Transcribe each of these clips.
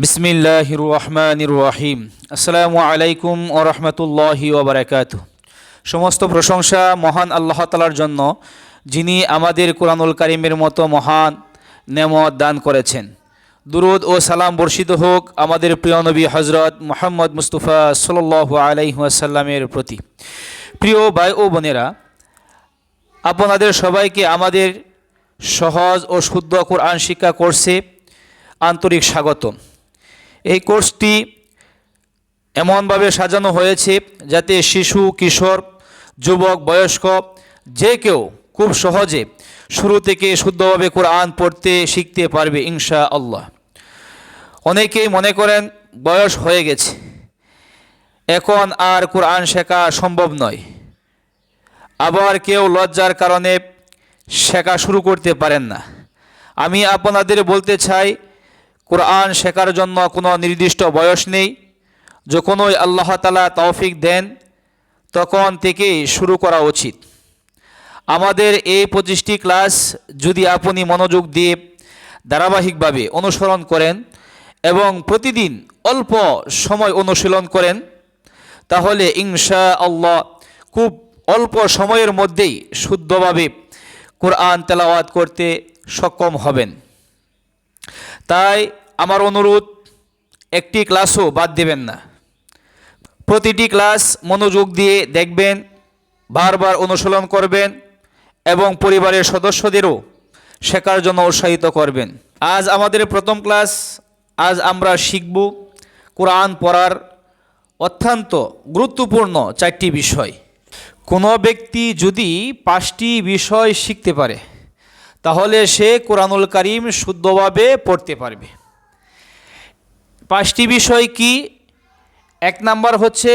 বিসমিল্লাহির রহমানির রহিম। আসসালামু আলাইকুম ওয়া রাহমাতুল্লাহি ওয়া বারাকাতুহু। সমস্ত প্রশংসা মহান আল্লাহ তাআলার জন্য, যিনি আমাদের কুরআনুল কারীমের মতো মহান নেমত দান করেছেন। দুরূদ ও সালাম বর্ষিত হোক আমাদের প্রিয় নবী হযরত মুহাম্মদ মুস্তাফা সাল্লাল্লাহু আলাইহি ওয়াসাল্লামের প্রতি। প্রিয় ভাই ও বোনেরা, আপনাদের সবাইকে আমাদের সহজ ও শুদ্ধ কোরআন শিক্ষা কোর্সে আন্তরিক স্বাগতম। এই কোর্সটি এমনভাবে সাজানো হয়েছে যাতে শিশু, কিশোর, যুবক, বয়স্ক যে কেউ খুব সহজে শুরু থেকে শুদ্ধভাবে কোরআন পড়তে শিখতে পারবে ইনশাআল্লাহ। অনেকেই মনে করেন বয়স হয়ে গেছে, এখন আর কোরআন শেখা সম্ভব নয়। আবার কেউ লজ্জার কারণে শেখা শুরু করতে পারেন না। আমি আপনাদের বলতে চাই, কোরআন শেখার জন্য কোনো নির্দিষ্ট বয়স নেই। যখনই আল্লাহ তাআলা তৌফিক দেন তখন থেকেই শুরু করা উচিত। আমাদের এই 25টি ক্লাস যদি আপনি মনোযোগ দিয়ে ধারাবাহিকভাবে অনুসরণ করেন এবং প্রতিদিন অল্প সময় অনুশীলন করেন, তাহলে ইনশাআল্লাহ খুব অল্প সময়ের মধ্যেই শুদ্ধভাবে কোরআন তেলাওয়াত করতে সক্ষম হবেন। তাই আমার অনুরোধ, একটি ক্লাসও বাদ দেবেন না। প্রতিটি ক্লাস মনোযোগ দিয়ে দেখবেন, বারবার অনুশীলন করবেন এবং পরিবারের সদস্যদেরও শেখার জন্য উৎসাহিত করবেন। আজ আমাদের প্রথম ক্লাস। আজ আমরা শিখব কোরআন পড়ার অত্যন্ত গুরুত্বপূর্ণ 4টি বিষয়। কোনো ব্যক্তি যদি 5টি বিষয় শিখতে পারে তাহলে সে কোরআনুল কারীম শুদ্ধভাবে পড়তে পারবে। 5টি বিষয় কি? 1 নাম্বার হচ্ছে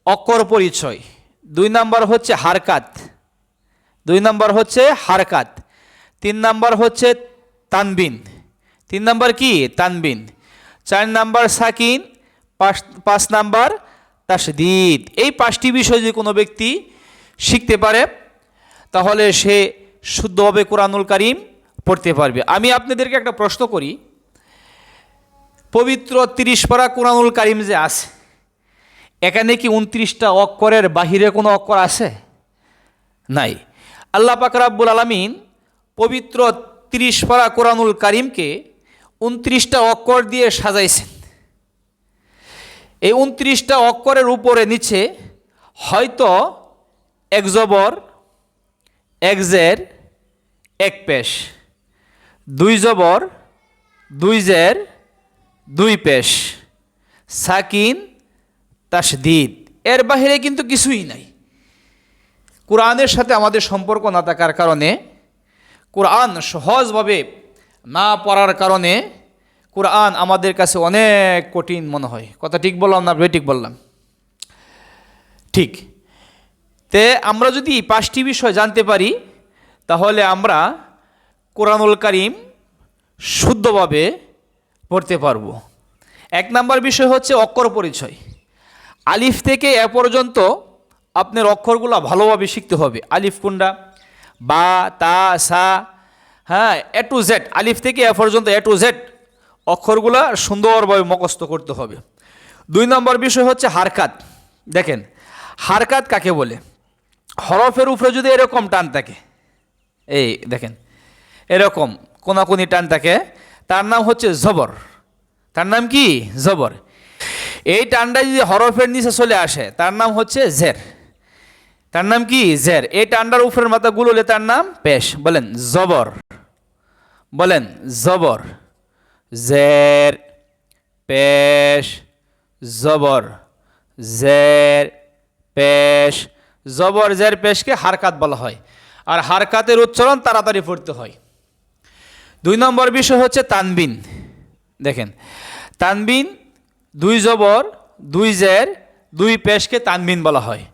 অক্ষর পরিচয়, 2 নাম্বার হচ্ছে হারকাত, 3 নাম্বার হচ্ছে তানবিন, 3 নাম্বার কি? তানবিন। 4 নাম্বার সাকিন, 5 নাম্বার তাসদীদ। এই 5টি বিষয় যদি কোনো ব্যক্তি শিখতে পারে তাহলে সে শুদ্ধভাবে কোরআনুল কারীম পড়তে পারবে। আমি আপনাদেরকে একটা প্রশ্ন করি, পবিত্র 30 পারা কোরআনুল কারীম যে আছে, এখানে কি 29টা অক্ষরের বাহিরে কোনো অক্ষর আছে? নাই। আল্লাহ পাক রব্বুল আলামিন পবিত্র 30 পারা কোরআনুল কারীমকে 29টা অক্ষর দিয়ে সাজাইছেন। এই 29টা অক্ষরের উপরে নিচে হয়তো 1 জবর, 1 জের, 1 পেশ, 2 জবর, 2 জের, 2 পেশ, সাকিন, তাসদীদ। এর বাহিরে কিন্তু কিছুই নাই। কোরআনের সাথে আমাদের সম্পর্ক না থাকার কারণে, কোরআন সহজভাবে না পড়ার কারণে কোরআন আমাদের কাছে অনেক কঠিন মনে হয়। কথা ঠিক বললাম না? ঠিক বললাম। ঠিক। তে আমরা যদি 5টি বিষয় জানতে পারি তাহলে আমরা কোরআনুল কারীম শুদ্ধভাবে পড়তে পারবো। 1 নাম্বার বিষয় হচ্ছে অক্ষর পরিচয়। আলিফ থেকে এ পর্যন্ত আপনার অক্ষরগুলো ভালোভাবে শিখতে হবে। আলিফ কোনটা? বা, তা, সা, হ্যাঁ, এ টু জেড, আলিফ থেকে এ পর্যন্ত এ টু জেড অক্ষরগুলো সুন্দরভাবে মুখস্থ করতে হবে। 2 নম্বর বিষয় হচ্ছে হারকাত। দেখেন, হারকাত কাকে বলে? হরফের উপরে যদি এরকম টান থাকে, এই দেখেন এরকম কোনাকুনি টান থাকে, তার নাম হচ্ছে জবর। তার নাম কি? জবর। এই টানটা যদি হরফের নিচে চলে আসে তার নাম হচ্ছে জের। তার নাম কি? জের। এই টানটার উপরের মাথা গুলোলে তার নাম পেশ। বলেন জবর, বলেন জবর। জের, পেশ, জবর, জের, পেশ। জবর, জের, পেশকে হারকাত বলা হয়। আর হারকাতের উচ্চারণ তাড়াতাড়ি পড়তে হয়। 2 নম্বর বিষয় হচ্ছে তানবিন। দেখেন, তানবিন 2 জবর, 2 জের, 2 পেশকে তানবিন বলা হয়।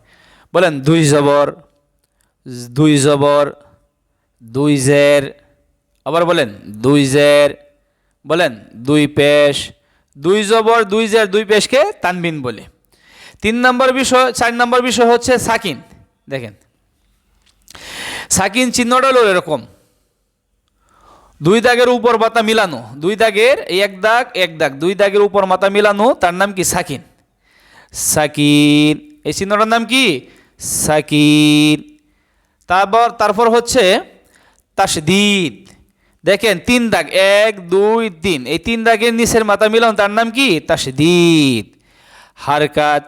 বলেন 2 জবর, 2 জবর, 2 জের, আবার বলেন 2 জের, বলেন 2 পেশ। 2 জবর, 2 জের, 2 পেশকে তানবিন বলে। 4 নম্বর বিষয় হচ্ছে সাকিন। দেখেন, সাকিন চিহ্নটা হলো এরকম, দুই দাগের উপর মাথা মিলানো, দুই দাগের এক দাগ এক দাগ, দুই দাগের উপর মাথা মিলানো, তার নাম কি? সাকিন। সাকিন, এই চিহ্নটার নাম কি? সাকিন। তারপর হচ্ছে তাসদীদ। দেখেন 3 দাগ, 1 2 3, এই 3 দাগের নিচের মাথা মিলানো, তার নাম কি? তাসদীদ। হারকাত,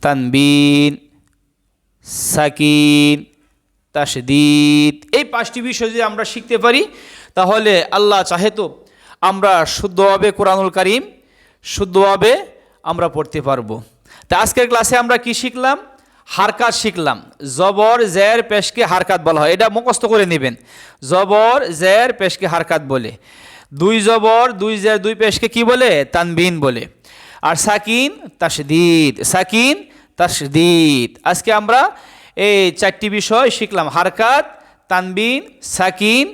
তানবিন, সাকিন, তাসদীদ, এই 5টি বিষয় যদি আমরা শিখতে পারি তাহলে আল্লাহ চাহে তো আমরা শুদ্ধভাবে কোরআনুল কারীম শুদ্ধভাবে আমরা পড়তে পারবো। তা আজকের ক্লাসে আমরা কি শিখলাম? হারকাত শিখলাম। জবর জের পেশকে হারকাত বলা হয়, এটা মুখস্থ করে নেবেন। জবর জের পেশকে হারকাত বলে। 2 জবর 2 জের 2 পেশকে কি বলে? তানবিন বলে। আর সাকিন তাসদীদ, সাকিন তাসদীদ। আজকে আমরা এই 4টি বিষয় শিখলাম: হারকাত, তানবিন, সাকিন,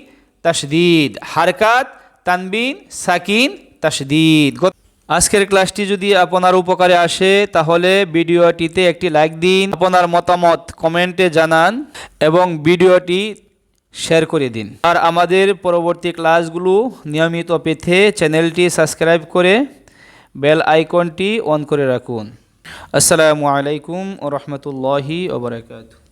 তাসদীদ। হারকাত, তানবিন, সাকিন, তাসদীদ। আজকের ক্লাসটি যদি আপনার উপকারে আসে তাহলে ভিডিওটিতে একটি লাইক দিন, আপনার মতামত কমেন্টে জানান এবং ভিডিওটি শেয়ার করে দিন। আর আমাদের পরবর্তী ক্লাসগুলো নিয়মিত পেতে চ্যানেলটি সাবস্ক্রাইব করে বেল আইকনটি অন করে রাখুন। আসসালামু আলাইকুম ওয়া রাহমাতুল্লাহি ওয়া বারাকাতুহু।